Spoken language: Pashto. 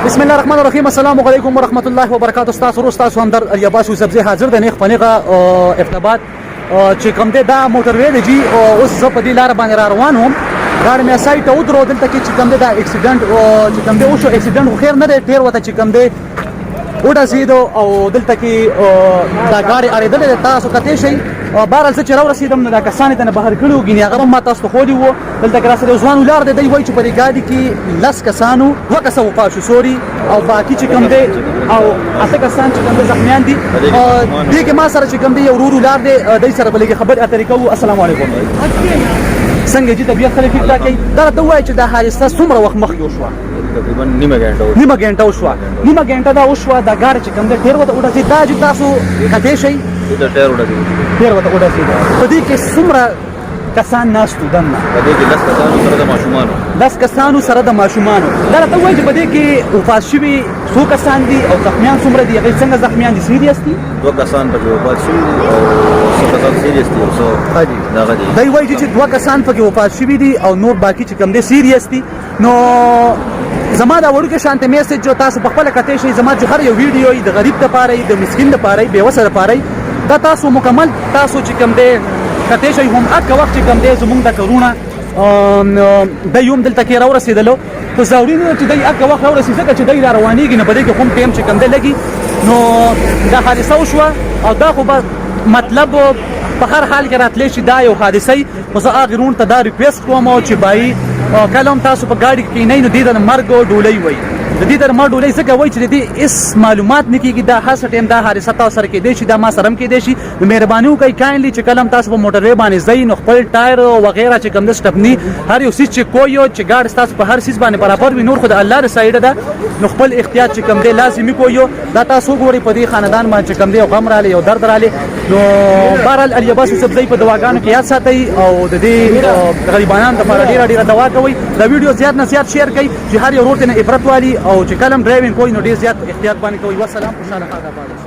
بسم الله الرحمن الرحیم. السلام علیکم ورحمۃ اللہ وبرکاتہ. تاسو همدر الیاباس سبزی حاضر د نیخ پنیغه ارتباط چې کوم دا موټر وی دی اوس زه په دې لار باندې را روان وم. غاړه مې سایت او درو دلته کې چې کوم دا اکسیډنټ چې کوم دا وشو اکسیډنټ خو خیر نه دی ډیر وته چې کوم دی وډا زیدو او دلته کې دا غاړي اړېدل تاسو کته شي بهر څه چې راو رسیدم نو دا کسان ته بهر کړو غنی هغه ما تاسو خو دی وو دلته کې راسره ځوان ولار دی وای چې په دې ګاډي کې لس کسانو وکاسو وقاشو سوري او باقي چې کوم دی او اته کسان چې کوم زخمیان دي دې کې ما سره چې کوم دی یو ورور ولار دی دای سره بلګي خبر اترې کوو. السلام علیکم. څنګه چې طبيعت خلک ټیک ټاک دا ته وای چې دا حادثه څومره وخت مخکې وشوه؟ تقریبا نیمه غنټه وشوه. نیمه غنټه دا وشوه. دا ګاډي چې کوم دی ډیر وته وډه دا چې تاسو کته شي دا ټایر وډه ډیر وته وډه په دې کې څومره کسان ناشتو دنه په دې کې 10 کسانو سره د ماشومانو 10 کسانو سره د ماشومانو دا ته وایي چې په دې کې وفات شوي څو کسان دي او زخمیان څومره دي؟ هغه څنګه زخمیان دي؟ سیریس دي؟ 2 کسان پکې وفات شوي او 100 کسان سیریس دي او 100 حاجی دغه دي. دا وایي چې 2 کسان پکې وفات شوي دي او نور باقي چې کوم دي سیریس دي. نو زما دا وړو کې شانته میسج جو تاسو په خپل کته شي زما چې هر یو ویډیو د غریب لپاره د مسکین لپاره به وسه لپاره دا تاسو مکمل تاسو چې کوم دی کته شي هم اګه وخت چې کوم دی زمونږ د کرونا د یوم دلته کې راو رسیدلو ته ضروري نه چې د اګه وخت راو رسیدل چې د روانيږي نه بده کې هم ټیم چې کوم دی لګي نو دا حادثه وشوه او دا خو مطلب په هر حال کې راتلی شي دا یو حادثه خو زه هغه غرون ته دا ریکوست کوم چې بای کلم تاسو په گاډي کې نه نو د مرګ ډولۍ وای د دې در ما ډولۍ څنګه وای چې د دې اس معلومات نکېږي دا هر ټیم دا حادثه تاسو سره کې دی شي دا ما سره کې دی شي مهرباني وکړئ کاینلی چې کلم تاسو په موټر وی باندې ځئ نو خپل ټایر او وغیرہ چې کوم د سټپنی هر یو سیس چې کوی چې ګاډ تاسو په هر سیس باندې برابر وي نور خو د الله سره سایډ ده نو خپل احتیاط چې کوم دی لازمي کوی دا تاسو ګوري په دې خاندان باندې چې کوم دی غم را لې او درد را لې نو بهرال الیاباس سبزی په دواګانو کې یاد ساتئ او د دې غریبانو لپاره ډیره دوا کوي. دا ویډیو زیات نه زیات شیر کړئ چې هر یو ورته عبرت والی او چې کلم ډرایوینګ کوی نو ډیر زیات احتیاط باندې کوي. والسلام. خوشاله خاطر